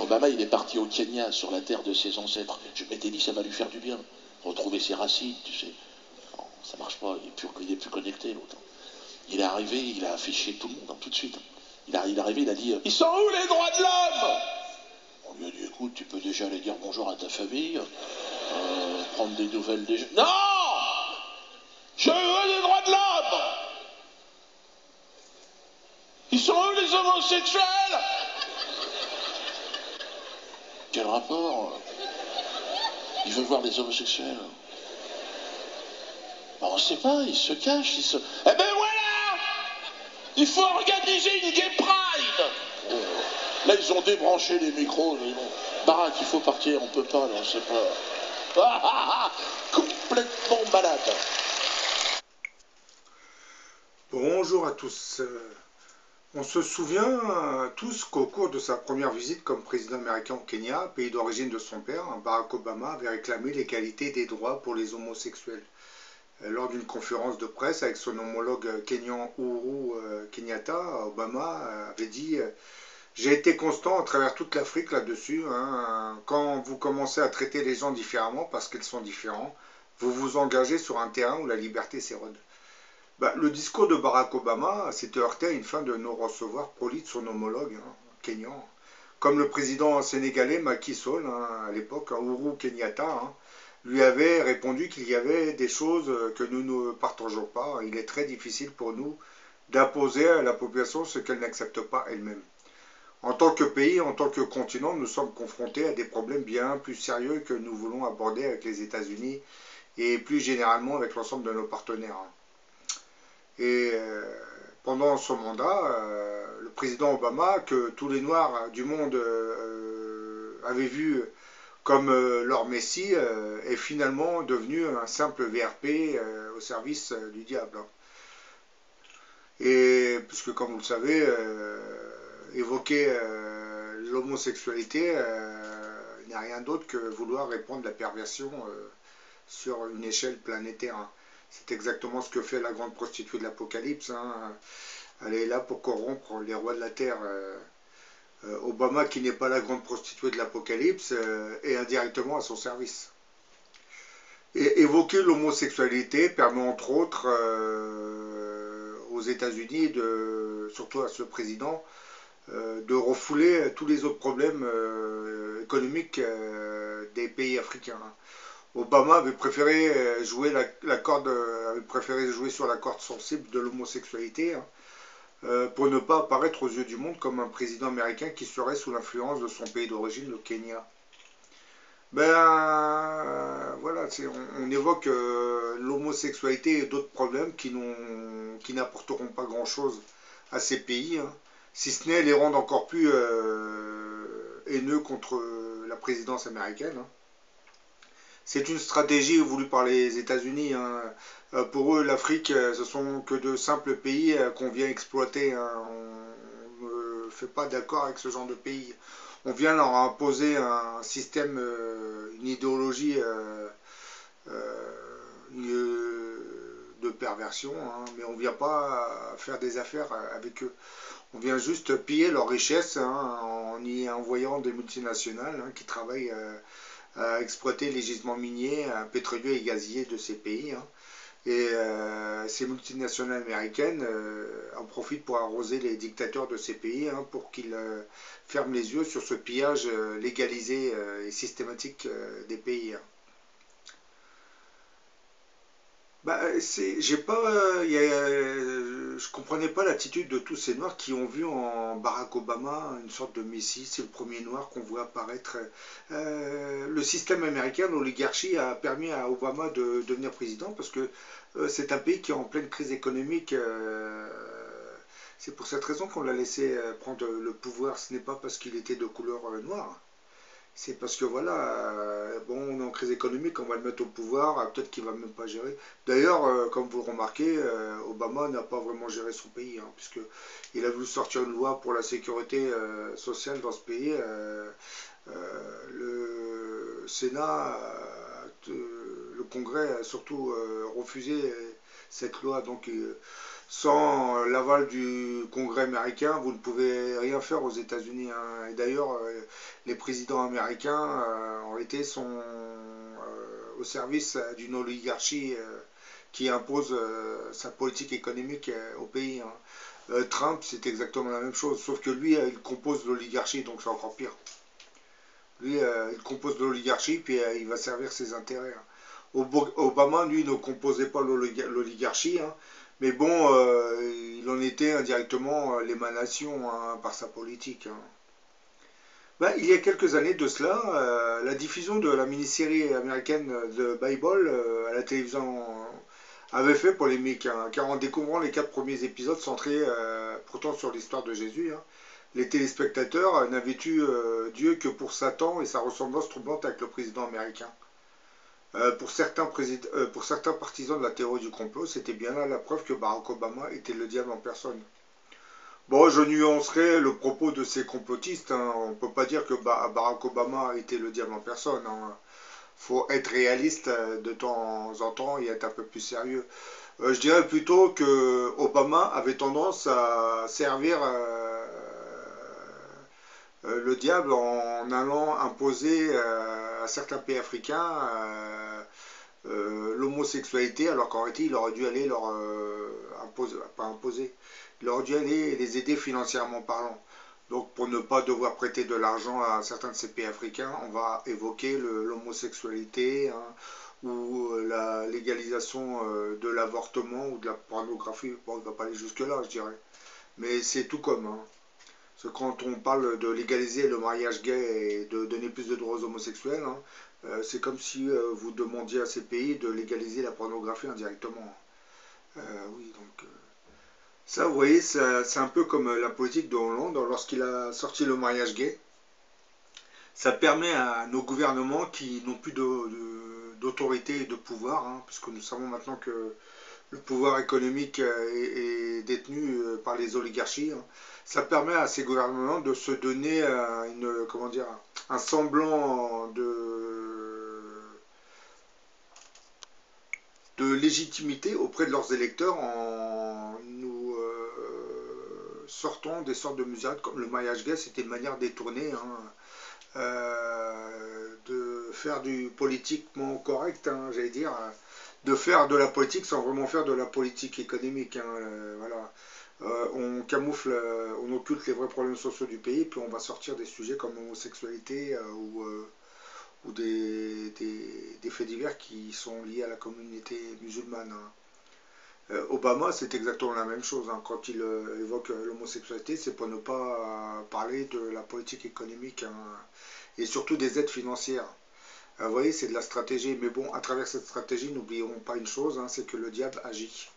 Obama, il est parti au Kenya, sur la terre de ses ancêtres. Je m'étais dit, ça va lui faire du bien. Retrouver ses racines, tu sais. Non, ça marche pas, il est plus connecté, l'autre. Il est arrivé, il a affiché tout le monde, hein, tout de suite. Il est arrivé, il a dit, ils sont où les droits de l'homme? On lui a dit, écoute, tu peux déjà aller dire bonjour à ta famille, prendre des nouvelles des gens. Non! Je veux les droits de l'homme! Ils sont où les homosexuels? Quel rapport? Il veut voir les homosexuels. Ben, on sait pas, ils se cachent, ils se... Eh ben voilà! Il faut organiser une gay pride! Oh. Là, ils ont débranché les micros. Barack, il faut partir, on peut pas, là, on sait pas. Complètement malade. Bonjour à tous. On se souvient tous qu'au cours de sa première visite comme président américain au Kenya, pays d'origine de son père, Barack Obama avait réclamé l'égalité des droits pour les homosexuels. Lors d'une conférence de presse avec son homologue kenyan Uhuru Kenyatta, Obama avait dit « J'ai été constant à travers toute l'Afrique là-dessus. Quand vous commencez à traiter les gens différemment parce qu'ils sont différents, vous vous engagez sur un terrain où la liberté s'érode. » Le discours de Barack Obama s'était heurté à une fin de non-recevoir poli de son homologue kenyan. Comme le président sénégalais Macky Sall, à l'époque, Uhuru Kenyatta, lui avait répondu qu'il y avait des choses que nous ne partageons pas. Il est très difficile pour nous d'imposer à la population ce qu'elle n'accepte pas elle-même. En tant que pays, en tant que continent, nous sommes confrontés à des problèmes bien plus sérieux que nous voulons aborder avec les États-Unis et plus généralement avec l'ensemble de nos partenaires. Et pendant son mandat, le président Obama, que tous les Noirs du monde avaient vu comme leur messie, est finalement devenu un simple VRP au service du diable. Et puisque, comme vous le savez, évoquer l'homosexualité n'est rien d'autre que vouloir répandre la perversion sur une échelle planétaire. C'est exactement ce que fait la grande prostituée de l'Apocalypse. Elle est là pour corrompre les rois de la Terre. Obama, qui n'est pas la grande prostituée de l'Apocalypse, est indirectement à son service. Et évoquer l'homosexualité permet entre autres aux États-Unis, surtout à ce président, de refouler tous les autres problèmes économiques des pays africains. Obama avait préféré jouer sur la corde sensible de l'homosexualité pour ne pas apparaître aux yeux du monde comme un président américain qui serait sous l'influence de son pays d'origine, le Kenya. Voilà, on évoque l'homosexualité et d'autres problèmes qui n'apporteront pas grand-chose à ces pays, si ce n'est les rendre encore plus haineux contre la présidence américaine. C'est une stratégie voulue par les États-Unis. Pour eux, l'Afrique, ce sont que de simples pays qu'on vient exploiter. On ne fait pas d'accord avec ce genre de pays. On vient leur imposer un système, une idéologie de perversion, mais on ne vient pas faire des affaires avec eux. On vient juste piller leurs richesses en y envoyant des multinationales qui travaillent à exploiter les gisements miniers, pétroliers et gaziers de ces pays. Et ces multinationales américaines en profitent pour arroser les dictateurs de ces pays pour qu'ils ferment les yeux sur ce pillage légalisé et systématique des pays. Je comprenais pas l'attitude de tous ces Noirs qui ont vu en Barack Obama une sorte de messie. C'est le premier Noir qu'on voit apparaître. Le système américain, l'oligarchie, a permis à Obama de devenir président parce que c'est un pays qui est en pleine crise économique. C'est pour cette raison qu'on l'a laissé prendre le pouvoir. Ce n'est pas parce qu'il était de couleur noire. C'est parce que voilà, bon, on est en crise économique, on va le mettre au pouvoir, peut-être qu'il ne va même pas gérer. D'ailleurs, comme vous le remarquez, Obama n'a pas vraiment géré son pays, puisqu'il a voulu sortir une loi pour la sécurité sociale dans ce pays. Le Sénat, le Congrès a surtout refusé cette loi. Donc sans l'aval du Congrès américain, vous ne pouvez rien faire aux États-Unis, hein. Et d'ailleurs, les présidents américains, en réalité, sont au service d'une oligarchie qui impose sa politique économique au pays, hein. Trump, c'est exactement la même chose, sauf que lui, il compose l'oligarchie, donc c'est encore pire. Lui, il compose l'oligarchie, puis il va servir ses intérêts, hein. Obama, lui, ne composait pas l'oligarchie, hein, mais bon, il en était indirectement l'émanation, hein, par sa politique, hein. Ben, il y a quelques années de cela, la diffusion de la mini-série américaine The Bible à la télévision avait fait polémique, hein, car en découvrant les 4 premiers épisodes centrés pourtant sur l'histoire de Jésus, hein, les téléspectateurs n'avaient eu Dieu que pour Satan et sa ressemblance troublante avec le président américain. Pour certains partisans de la théorie du complot, c'était bien là la preuve que Barack Obama était le diable en personne. Bon, je nuancerai le propos de ces complotistes, hein. On ne peut pas dire que Barack Obama était le diable en personne, hein. Faut être réaliste de temps en temps et être un peu plus sérieux. Je dirais plutôt que Obama avait tendance à servir le diable en allant imposer à certains pays africains l'homosexualité, alors qu'en réalité il aurait dû aller leur imposer, pas imposer, il aurait dû aller les aider financièrement parlant. Donc pour ne pas devoir prêter de l'argent à certains de ces pays africains, on va évoquer l'homosexualité, hein, ou la légalisation de l'avortement ou de la pornographie. Bon, on ne va pas aller jusque-là, je dirais. Mais c'est tout comme, hein. Parce que quand on parle de légaliser le mariage gay et de donner plus de droits aux homosexuels, hein, c'est comme si vous demandiez à ces pays de légaliser la pornographie indirectement. Oui, donc ça, vous voyez, c'est un peu comme la politique de Hollande lorsqu'il a sorti le mariage gay. Ça permet à nos gouvernements qui n'ont plus d'autorité et de pouvoir, hein, puisque nous savons maintenant que le pouvoir économique est détenu par les oligarchies, hein. Ça permet à ces gouvernements de se donner comment dire, un semblant de légitimité auprès de leurs électeurs en nous sortant des sortes de mesures comme le mariage gay. C'était une manière détournée, hein, de faire du politiquement correct, hein, j'allais dire, de faire de la politique sans vraiment faire de la politique économique, hein, voilà. On camoufle, on occulte les vrais problèmes sociaux du pays, puis on va sortir des sujets comme l'homosexualité ou des faits divers qui sont liés à la communauté musulmane, hein. Obama, c'est exactement la même chose, hein. Quand il évoque l'homosexualité, c'est pour ne pas parler de la politique économique, hein, et surtout des aides financières. Vous voyez, c'est de la stratégie, mais bon, à travers cette stratégie, n'oublions pas une chose, hein, c'est que le diable agit.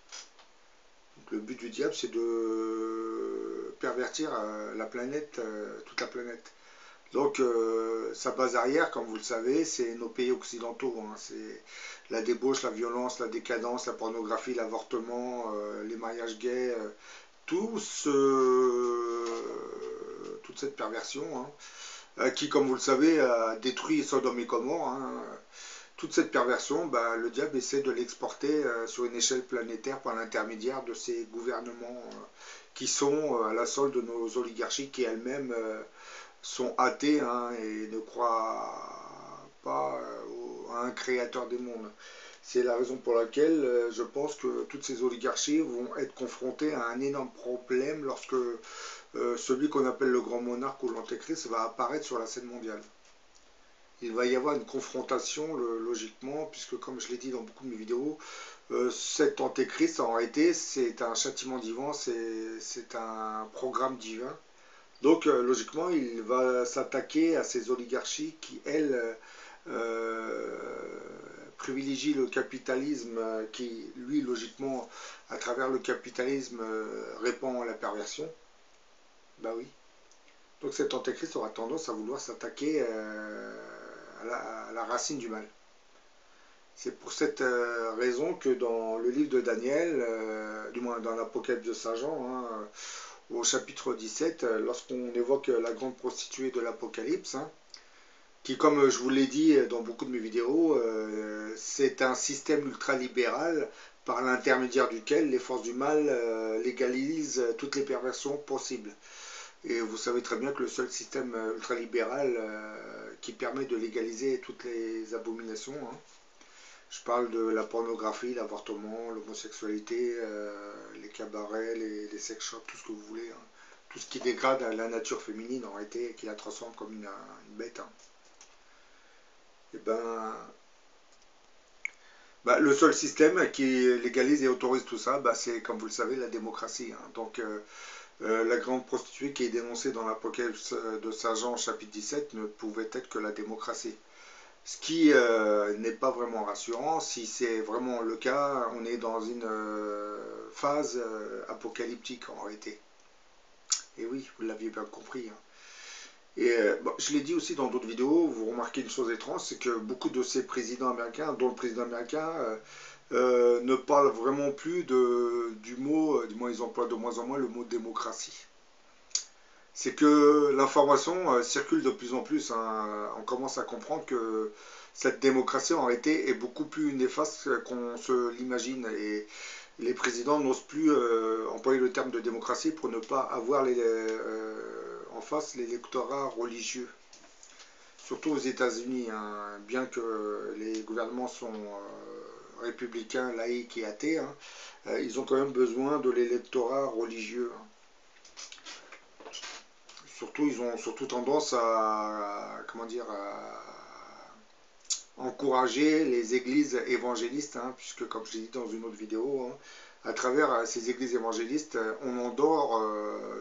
Donc, le but du diable, c'est de pervertir la planète, toute la planète. Donc, sa base arrière, comme vous le savez, c'est nos pays occidentaux, hein. C'est la débauche, la violence, la décadence, la pornographie, l'avortement, les mariages gays, toute cette perversion, hein, qui, comme vous le savez, a détruit Sodome et Gomorrhe, hein. Toute cette perversion, bah, le diable essaie de l'exporter sur une échelle planétaire par l'intermédiaire de ces gouvernements qui sont à la solde de nos oligarchies qui elles-mêmes sont athées, hein, et ne croient pas à un créateur des mondes. C'est la raison pour laquelle je pense que toutes ces oligarchies vont être confrontées à un énorme problème lorsque celui qu'on appelle le grand monarque ou l'antéchrist va apparaître sur la scène mondiale. Il va y avoir une confrontation logiquement, puisque comme je l'ai dit dans beaucoup de mes vidéos, cet antéchrist en réalité c'est un châtiment divin, c'est un programme divin. Donc logiquement il va s'attaquer à ces oligarchies qui elles privilégient le capitalisme, qui lui logiquement à travers le capitalisme répand la perversion. Bah oui. Donc cet antéchrist aura tendance à vouloir s'attaquer à la racine du mal. C'est pour cette raison que dans le livre de Daniel, du moins dans l'Apocalypse de Saint Jean, hein, au chapitre 17, lorsqu'on évoque la grande prostituée de l'Apocalypse, hein, qui, comme je vous l'ai dit dans beaucoup de mes vidéos, c'est un système ultralibéral par l'intermédiaire duquel les forces du mal légalisent toutes les perversions possibles. Et vous savez très bien que le seul système ultralibéral qui permet de légaliser toutes les abominations, hein, je parle de la pornographie, l'avortement, l'homosexualité, les cabarets, les sex shops, tout ce que vous voulez, hein, tout ce qui dégrade la nature féminine en réalité et qui la transforme comme une bête. Hein. Et le seul système qui légalise et autorise tout ça, c'est, comme vous le savez, la démocratie. Hein. Donc, la grande prostituée qui est dénoncée dans l'Apocalypse de Saint Jean, chapitre 17, ne pouvait être que la démocratie. Ce qui n'est pas vraiment rassurant. Si c'est vraiment le cas, on est dans une phase apocalyptique en réalité. Et oui, vous l'aviez bien compris. Hein. Et je l'ai dit aussi dans d'autres vidéos, vous remarquez une chose étrange, c'est que beaucoup de ces présidents américains, dont le président américain, ne parlent vraiment plus du mot, du moins ils emploient de moins en moins le mot démocratie. C'est que l'information circule de plus en plus. Hein. On commence à comprendre que cette démocratie en réalité est beaucoup plus néfaste qu'on se l'imagine. Et les présidents n'osent plus employer le terme de démocratie pour ne pas avoir en face l'électorat religieux. Surtout aux États-Unis, hein, bien que les gouvernements sont républicains, laïcs et athées, hein, ils ont quand même besoin de l'électorat religieux. Hein. Surtout, ils ont surtout tendance à encourager les églises évangélistes, hein, puisque comme je l'ai dit dans une autre vidéo, hein, à travers ces églises évangélistes, on endort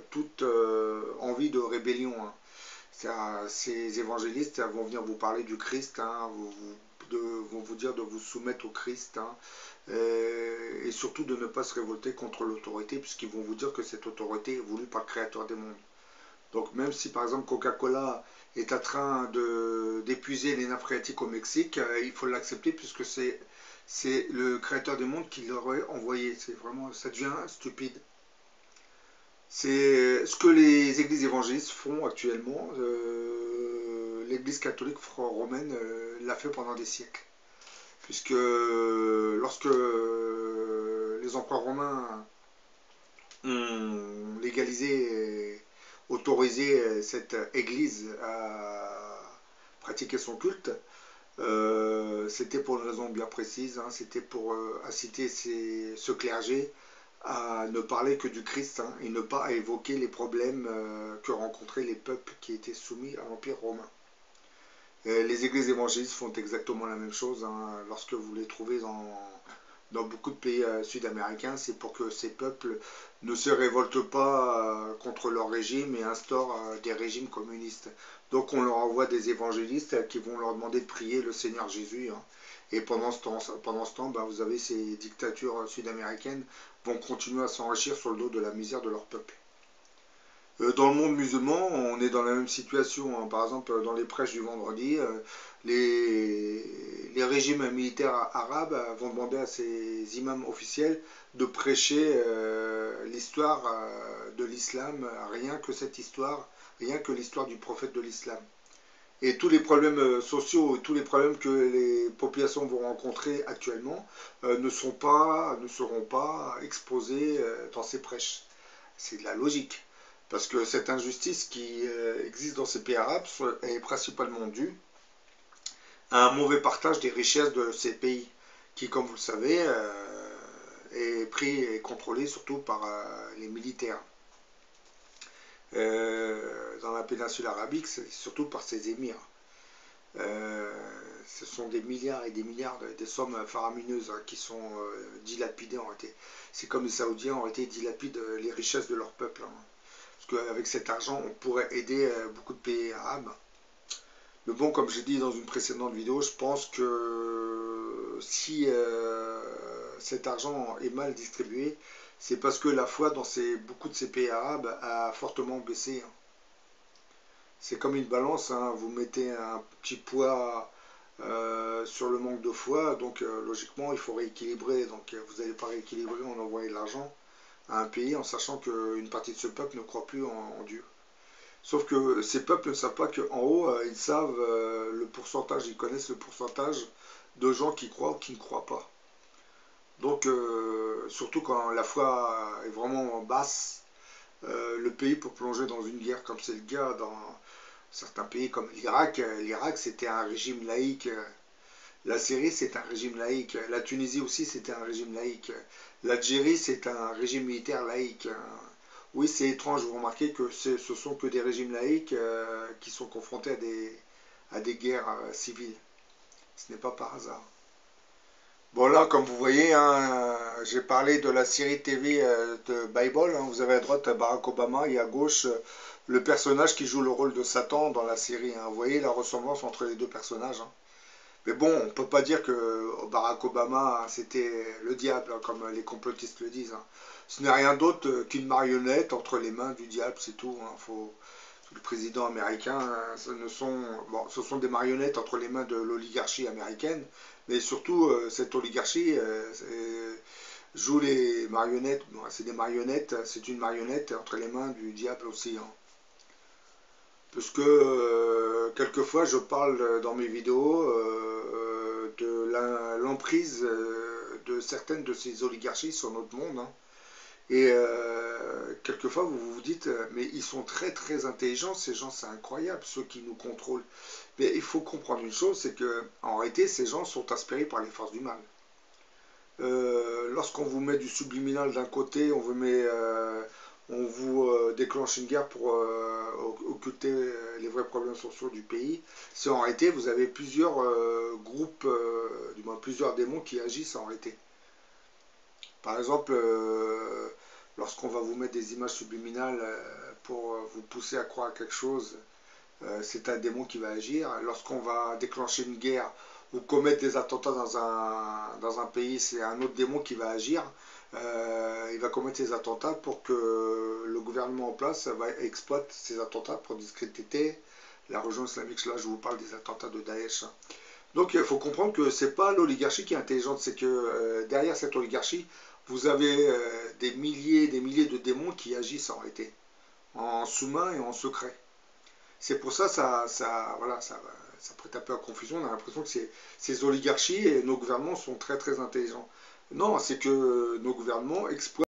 toute envie de rébellion. Hein. Ces évangélistes vont venir vous parler du Christ, hein, vont vous dire de vous soumettre au Christ, hein, et surtout de ne pas se révolter contre l'autorité, puisqu'ils vont vous dire que cette autorité est voulue par le Créateur des mondes. Donc même si par exemple Coca-Cola est en train d'épuiser les nappes phréatiques au Mexique, il faut l'accepter puisque c'est le Créateur des mondes qui l'aurait envoyé. C'est vraiment, ça devient stupide. C'est ce que les églises évangélistes font actuellement. L'église catholique romaine l'a fait pendant des siècles. Puisque lorsque les empereurs romains ont légalisé, autorisé cette église à pratiquer son culte, c'était pour une raison bien précise, hein, c'était pour inciter ce clergé à ne parler que du Christ, hein, et ne pas évoquer les problèmes que rencontraient les peuples qui étaient soumis à l'Empire romain. Les églises évangélistes font exactement la même chose, hein, lorsque vous les trouvez dans beaucoup de pays sud-américains, c'est pour que ces peuples ne se révoltent pas contre leur régime et instaurent des régimes communistes. Donc on leur envoie des évangélistes qui vont leur demander de prier le Seigneur Jésus. Hein. Et pendant ce temps, vous avez ces dictatures sud-américaines vont continuer à s'enrichir sur le dos de la misère de leur peuple. Dans le monde musulman, on est dans la même situation. Hein. Par exemple, dans les prêches du vendredi, les régimes militaires arabes vont demander à ces imams officiels de prêcher l'histoire de l'islam, rien que cette histoire, rien que l'histoire du prophète de l'islam. Et tous les problèmes sociaux, tous les problèmes que les populations vont rencontrer actuellement ne seront pas exposés dans ces prêches. C'est de la logique. Parce que cette injustice qui existe dans ces pays arabes est principalement due à un mauvais partage des richesses de ces pays, qui, comme vous le savez, est pris et contrôlé surtout par les militaires. Dans la péninsule arabique, c'est surtout par ces émirs. Ce sont des milliards et des milliards, des sommes faramineuses hein, qui sont dilapidées en réalité. C'est comme les Saoudiens ont été dilapident les richesses de leur peuple. Hein. Parce qu'avec cet argent, on pourrait aider beaucoup de pays arabes. Mais bon, comme j'ai dit dans une précédente vidéo, je pense que si cet argent est mal distribué, c'est parce que la foi dans beaucoup de ces pays arabes a fortement baissé. Hein. C'est comme une balance, hein. Vous mettez un petit poids sur le manque de foi, donc logiquement il faut rééquilibrer. Donc vous n'allez pas rééquilibrer en envoyant de l'argent à un pays en sachant qu'une partie de ce peuple ne croit plus en Dieu. Sauf que ces peuples ne savent pas qu'en haut, ils savent le pourcentage, ils connaissent le pourcentage de gens qui croient ou qui ne croient pas. Donc, surtout quand la foi est vraiment basse, le pays peut plonger dans une guerre comme c'est le cas dans certains pays comme l'Irak. L'Irak, c'était un régime laïque. La Syrie, c'est un régime laïque. La Tunisie aussi, c'était un régime laïque. L'Algérie, c'est un régime militaire laïque. Oui, c'est étrange, vous remarquez que ce sont que des régimes laïques qui sont confrontés à des guerres civiles. Ce n'est pas par hasard. Bon là, comme vous voyez, hein, j'ai parlé de la série TV de Bible. Hein. Vous avez à droite Barack Obama et à gauche le personnage qui joue le rôle de Satan dans la série. Hein. Vous voyez la ressemblance entre les deux personnages. Hein. Mais bon, on ne peut pas dire que Barack Obama, hein, c'était le diable, hein, comme les complotistes le disent. Hein. Ce n'est rien d'autre qu'une marionnette entre les mains du diable, c'est tout. Hein. Le président américain, bon, ce sont des marionnettes entre les mains de l'oligarchie américaine, mais surtout cette oligarchie joue les marionnettes. Bon, c'est des marionnettes, c'est une marionnette entre les mains du diable aussi. Hein. Parce que quelquefois je parle dans mes vidéos de l'emprise de certaines de ces oligarchies sur notre monde. Hein. Et quelquefois vous vous dites, mais ils sont très très intelligents, ces gens, c'est incroyable, ceux qui nous contrôlent. Mais il faut comprendre une chose, c'est que en réalité, ces gens sont inspirés par les forces du mal. Lorsqu'on vous met du subliminal d'un côté, on vous déclenche une guerre pour occulter les vrais problèmes sociaux du pays. C'est en réalité, vous avez plusieurs groupes, du moins plusieurs démons qui agissent en réalité. Par exemple, lorsqu'on va vous mettre des images subliminales pour vous pousser à croire à quelque chose, c'est un démon qui va agir. Lorsqu'on va déclencher une guerre ou commettre des attentats dans un pays, c'est un autre démon qui va agir. Il va commettre ces attentats pour que le gouvernement en place exploite ces attentats pour discréditer la religion islamique. Là, je vous parle des attentats de Daesh. Donc, il faut comprendre que c'est pas l'oligarchie qui est intelligente, c'est que derrière cette oligarchie, vous avez des milliers de démons qui agissent en réalité, en sous-main et en secret. C'est pour ça, voilà, ça prête un peu à confusion. On a l'impression que ces oligarchies et nos gouvernements sont très très intelligents. Non, c'est que nos gouvernements exploitent